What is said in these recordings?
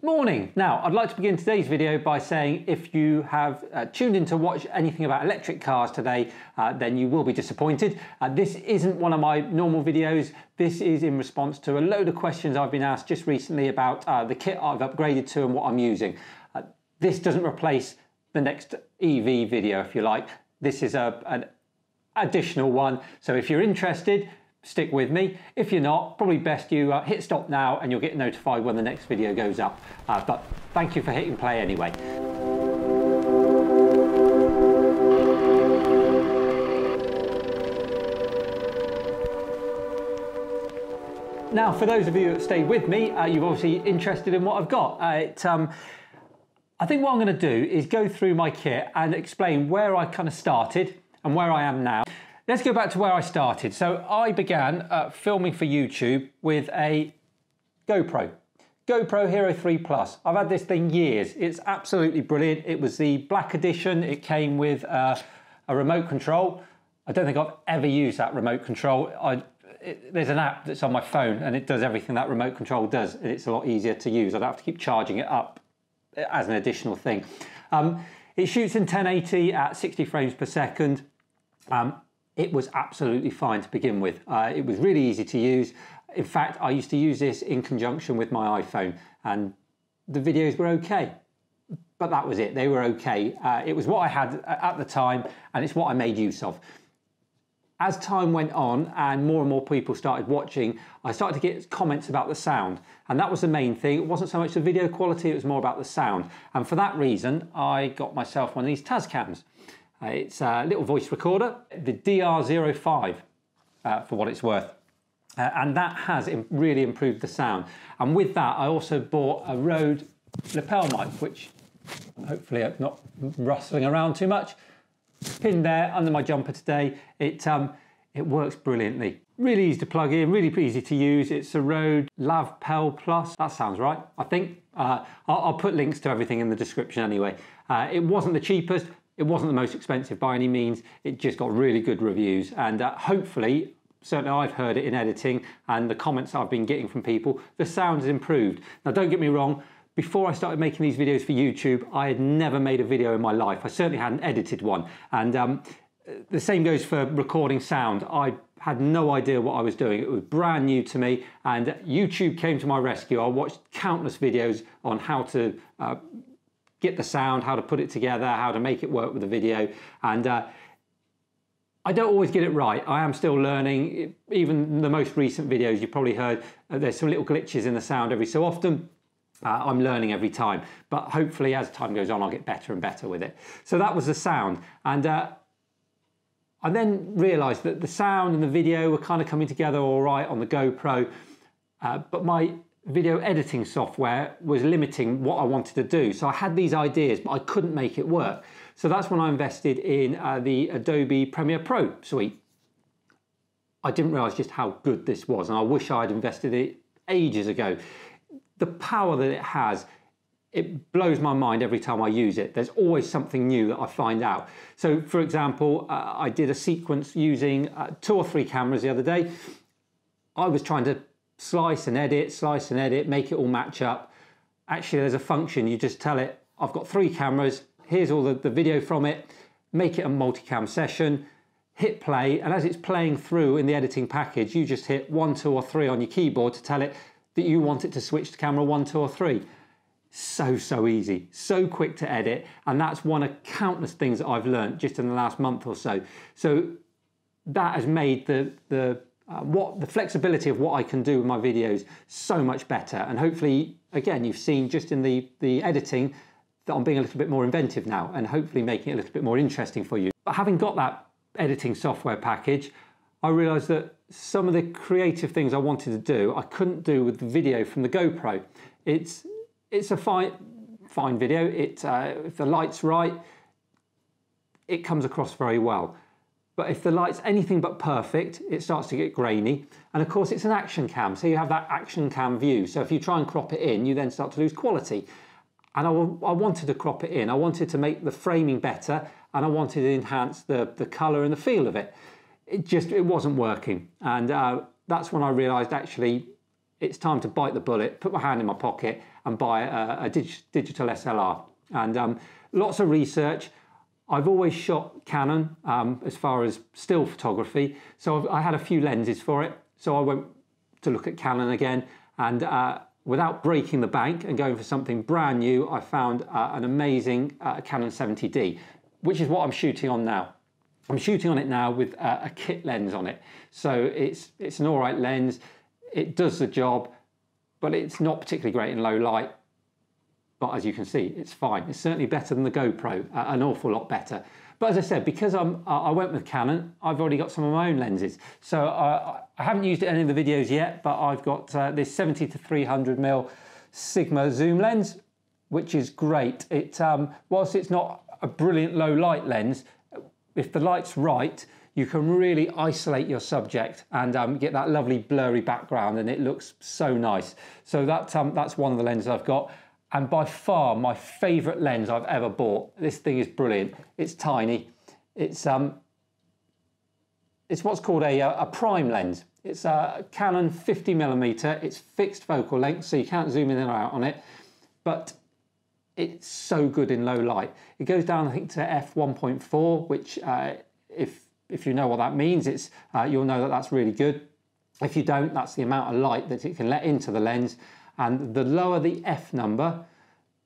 Morning. Now, I'd like to begin today's video by saying if you have tuned in to watch anything about electric cars today, then you will be disappointed. This isn't one of my normal videos. This is in response to a load of questions I've been asked just recently about the kit I've upgraded to and what I'm using. This doesn't replace the next EV video, if you like. This is an additional one. So if you're interested, stick with me. If you're not, probably best you hit stop now and you'll get notified when the next video goes up. But thank you for hitting play anyway. Now, for those of you that stayed with me, you're obviously interested in what I've got. I think what I'm going to do is go through my kit and explain where I kind of started and where I am now. Let's go back to where I started. So I began filming for YouTube with a GoPro Hero 3 Plus. I've had this thing years. It's absolutely brilliant. It was the black edition. It came with a remote control. I don't think I've ever used that remote control. There's an app that's on my phone and it does everything that remote control does. It's a lot easier to use. I don't have to keep charging it up as an additional thing. It shoots in 1080 at 60 frames per second. It was absolutely fine to begin with. It was really easy to use. In fact, I used to use this in conjunction with my iPhone and the videos were okay. But that was it, they were okay. It was what I had at the time and it's what I made use of. As time went on and more people started watching, I started to get comments about the sound. And that was the main thing. It wasn't so much the video quality, it was more about the sound. And for that reason, I got myself one of these Tascams. It's a little voice recorder, the DR05 for what it's worth. And that has really improved the sound. And with that, I also bought a Rode lapel mic, which hopefully I'm not rustling around too much. Pinned there under my jumper today. It works brilliantly. Really easy to plug in, really easy to use. It's a Rode LavPel Plus. That sounds right, I think. I'll put links to everything in the description anyway. It wasn't the cheapest. It wasn't the most expensive by any means. It just got really good reviews. And hopefully, certainly I've heard it in editing and the comments I've been getting from people, the sound has improved. Now, don't get me wrong. Before I started making these videos for YouTube, I had never made a video in my life. I certainly hadn't edited one. And the same goes for recording sound. I had no idea what I was doing. It was brand new to me and YouTube came to my rescue. I watched countless videos on how to get the sound, how to put it together, how to make it work with the video. And I don't always get it right. I am still learning. Even the most recent videos, you probably heard there's some little glitches in the sound every so often. I'm learning every time, but hopefully as time goes on, I'll get better and better with it. So that was the sound. And I then realized that the sound and the video were kind of coming together all right on the GoPro, but my video editing software was limiting what I wanted to do. So I had these ideas, but I couldn't make it work. So that's when I invested in the Adobe Premiere Pro suite. I didn't realize just how good this was, and I wish I'd invested in it ages ago. The power that it has, it blows my mind every time I use it. There's always something new that I find out. So for example, I did a sequence using 2 or 3 cameras the other day. I was trying to slice and edit, make it all match up. Actually, there's a function, you just tell it, I've got 3 cameras, here's all the video from it, make it a multicam session, hit play, and as it's playing through in the editing package, you just hit 1, 2 or 3 on your keyboard to tell it that you want it to switch to camera 1, 2 or 3. So easy, so quick to edit, and that's one of countless things that I've learned just in the last month or so. So that has made the flexibility of what I can do with my videos so much better. And hopefully, again, you've seen just in the editing that I'm being a little bit more inventive now and hopefully making it a little bit more interesting for you. But having got that editing software package, I realized that some of the creative things I wanted to do, I couldn't do with the video from the GoPro. It's a fine video. If the light's right, it comes across very well. But if the light's anything but perfect, it starts to get grainy. And of course, it's an action cam, so you have that action cam view. So if you try and crop it in, you then start to lose quality. And I wanted to crop it in. I wanted to make the framing better, and I wanted to enhance the color and the feel of it. It wasn't working. And that's when I realized actually it's time to bite the bullet, put my hand in my pocket and buy a digital SLR. And lots of research. I've always shot Canon as far as still photography, so I had a few lenses for it. So I went to look at Canon again, and without breaking the bank and going for something brand new, I found an amazing Canon 70D, which is what I'm shooting on now. I'm shooting on it now with a kit lens on it. So it's an all right lens. It does the job, but it's not particularly great in low light. But as you can see, it's fine. It's certainly better than the GoPro, an awful lot better. But as I said, because I went with Canon, I've already got some of my own lenses. So I haven't used it in any of the videos yet, but I've got this 70-300mm Sigma zoom lens, which is great. It whilst it's not a brilliant low light lens, if the light's right, you can really isolate your subject and get that lovely blurry background, and it looks so nice. So that's one of the lenses I've got. And by far my favourite lens I've ever bought. This thing is brilliant. It's tiny. It's what's called a prime lens. It's a Canon 50mm. It's fixed focal length, so you can't zoom in and out on it. But it's so good in low light. It goes down, I think, to f1.4, which if you know what that means, it's you'll know that that's really good. If you don't, that's the amount of light that it can let into the lens. And the lower the F number,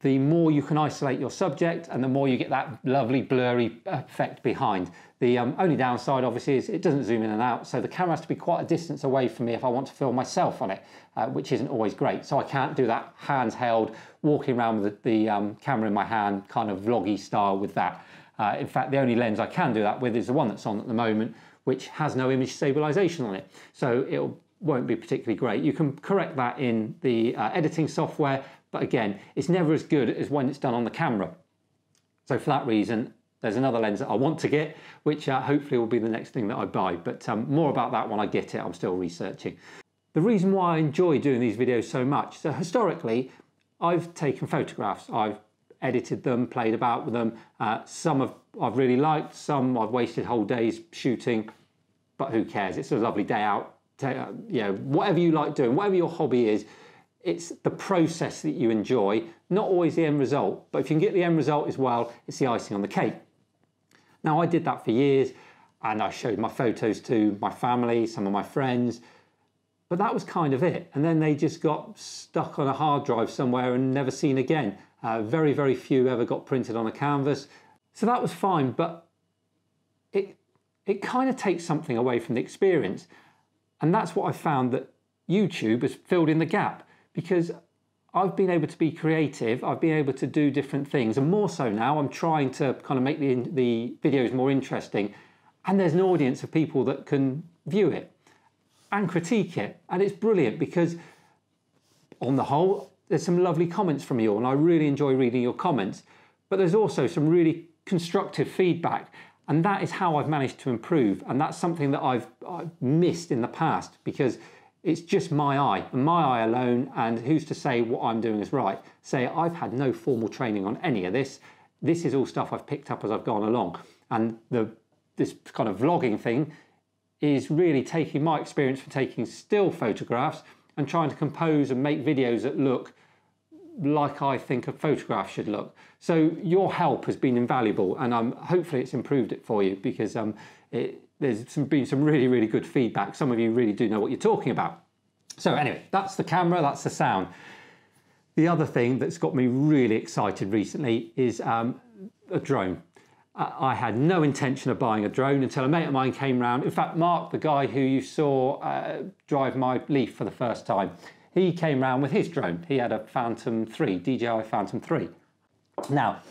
the more you can isolate your subject and the more you get that lovely blurry effect behind. The only downside, obviously, is it doesn't zoom in and out, so the camera has to be quite a distance away from me if I want to film myself on it, which isn't always great. So I can't do that hands held, walking around with the camera in my hand, kind of vloggy style with that. In fact, the only lens I can do that with is the one that's on at the moment, which has no image stabilization on it. So it won't be particularly great. You can correct that in the editing software, but again, it's never as good as when it's done on the camera. So for that reason, there's another lens that I want to get, which hopefully will be the next thing that I buy. But more about that when I get it. I'm still researching. The reason why I enjoy doing these videos so much, so historically, I've taken photographs. I've edited them, played about with them. Some I've really liked, some I've wasted whole days shooting, but who cares? It's a lovely day out. You know, whatever you like doing, whatever your hobby is, it's the process that you enjoy, not always the end result. But if you can get the end result as well, it's the icing on the cake. Now, I did that for years, and I showed my photos to my family, some of my friends, but that was kind of it. And then they just got stuck on a hard drive somewhere and never seen again. Very, very few ever got printed on a canvas. So that was fine, but it kind of takes something away from the experience. And that's what I found that YouTube has filled in the gap, because I've been able to be creative, I've been able to do different things, and more so now I'm trying to kind of make the videos more interesting, and there's an audience of people that can view it and critique it, and it's brilliant because on the whole there's some lovely comments from you all, and I really enjoy reading your comments, but there's also some really constructive feedback. And that is how I've managed to improve. And that's something that I've missed in the past, because it's just my eye and my eye alone. And who's to say what I'm doing is right? Say, I've had no formal training on any of this. This is all stuff I've picked up as I've gone along. And this kind of vlogging thing is really taking my experience from taking still photographs and trying to compose and make videos that look like I think a photograph should look. So your help has been invaluable, and hopefully it's improved it for you, because there's been some really, really good feedback. Some of you really do know what you're talking about. So anyway, that's the camera, that's the sound. The other thing that's got me really excited recently is a drone. I had no intention of buying a drone until a mate of mine came round. In fact, Mark, the guy who you saw drive my Leaf for the first time, he came round with his drone. He had a Phantom 3, DJI Phantom 3. Now,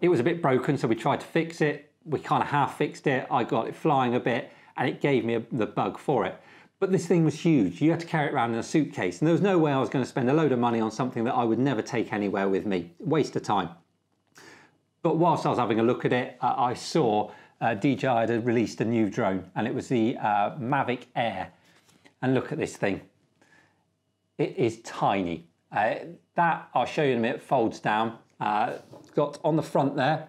it was a bit broken, so we tried to fix it. We kind of half fixed it. I got it flying a bit, and it gave me the bug for it. But this thing was huge. You had to carry it around in a suitcase, and there was no way I was going to spend a load of money on something that I would never take anywhere with me. Waste of time. But whilst I was having a look at it, I saw DJI had released a new drone, and it was the Mavic Air. And look at this thing. It is tiny. That, I'll show you in a minute, folds down. Got on the front there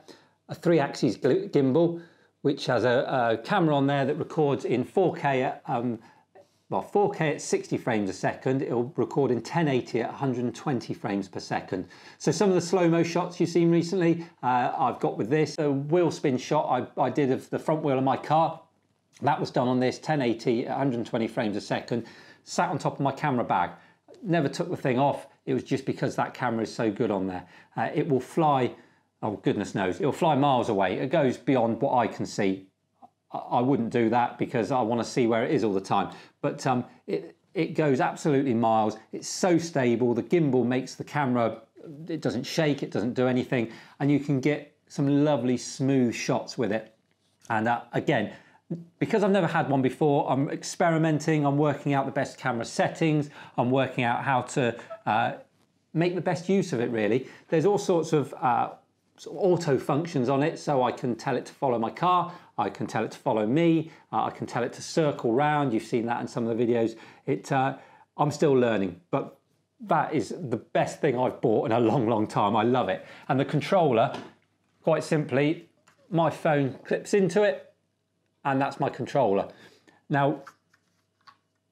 a 3-axis gimbal, which has a camera on there that records in 4K well, 4K at 60 frames a second. It'll record in 1080 at 120 frames per second. So some of the slow-mo shots you've seen recently, I've got with this. The wheel spin shot I did of the front wheel of my car, that was done on this, 1080 at 120 frames a second, sat on top of my camera bag. Never took the thing off. It was just because that camera is so good on there. It will fly, oh goodness knows, it'll fly miles away. It goes beyond what I can see. I wouldn't do that because I want to see where it is all the time. But it goes absolutely miles. It's so stable. The gimbal makes the camera, it doesn't shake, it doesn't do anything. And you can get some lovely smooth shots with it. And again, because I've never had one before, I'm experimenting, I'm working out the best camera settings, I'm working out how to make the best use of it really. There's all sorts of auto functions on it, so I can tell it to follow my car, I can tell it to follow me, I can tell it to circle round. You've seen that in some of the videos. I'm still learning, but that is the best thing I've bought in a long, long time. I love it. And the controller, quite simply, my phone clips into it, and that's my controller. Now,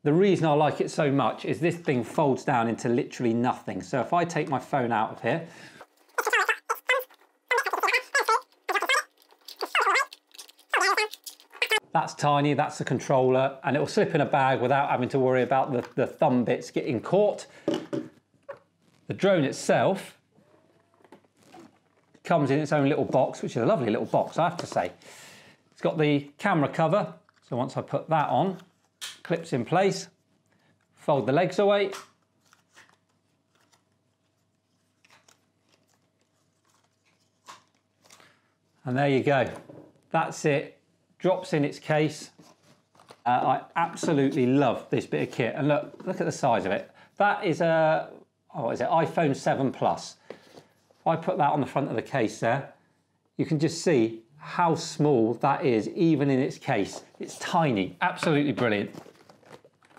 the reason I like it so much is this thing folds down into literally nothing. So if I take my phone out of here, that's tiny, that's the controller, and it will slip in a bag without having to worry about the thumb bits getting caught. The drone itself comes in its own little box, which is a lovely little box, I have to say. It's got the camera cover, so once I put that on, clips in place, fold the legs away, and there you go. That's it. Drops in its case. I absolutely love this bit of kit, and look at the size of it. That is a, what is it, iPhone 7 Plus. If I put that on the front of the case there, you can just see how small that is, even in its case. It's tiny, absolutely brilliant.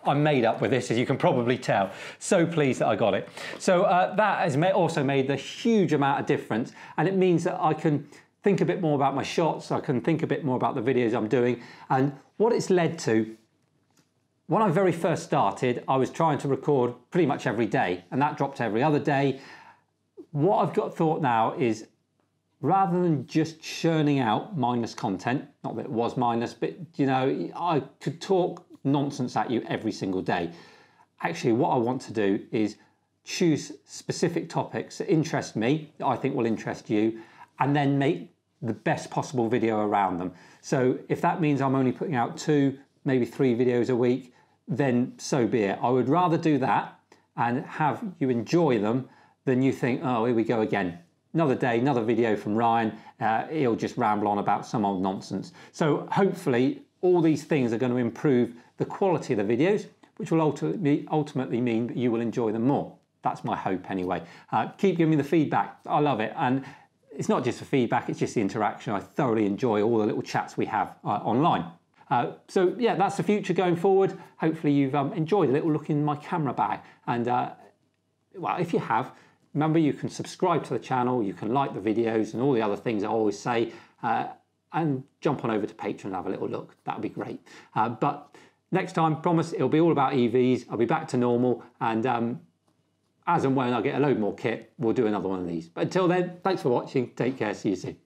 I'm made up with this, as you can probably tell. So pleased that I got it. So that has also made a huge amount of difference, and it means that I can think a bit more about my shots, I can think a bit more about the videos I'm doing, and what it's led to. When I very first started, I was trying to record pretty much every day, and that dropped every other day. What I've got thought now is, rather than just churning out mindless content, not that it was mindless, but you know, I could talk nonsense at you every single day. Actually, what I want to do is choose specific topics that interest me, that I think will interest you, and then make the best possible video around them. So if that means I'm only putting out 2, maybe 3 videos a week, then so be it. I would rather do that and have you enjoy them than you think, oh, here we go again. Another day, another video from Ryan, he'll just ramble on about some old nonsense. So hopefully all these things are going to improve the quality of the videos, which will ultimately mean that you will enjoy them more. That's my hope anyway. Keep giving me the feedback. I love it. And it's not just the feedback, it's just the interaction. I thoroughly enjoy all the little chats we have online. So yeah, that's the future going forward. Hopefully you've enjoyed a little look in my camera bag. And well, if you have, remember you can subscribe to the channel, you can like the videos and all the other things I always say, and jump on over to Patreon and have a little look. That would be great. But next time, promise, it'll be all about EVs. I'll be back to normal, and as and when I get a load more kit, we'll do another one of these. But until then, thanks for watching. Take care. See you soon.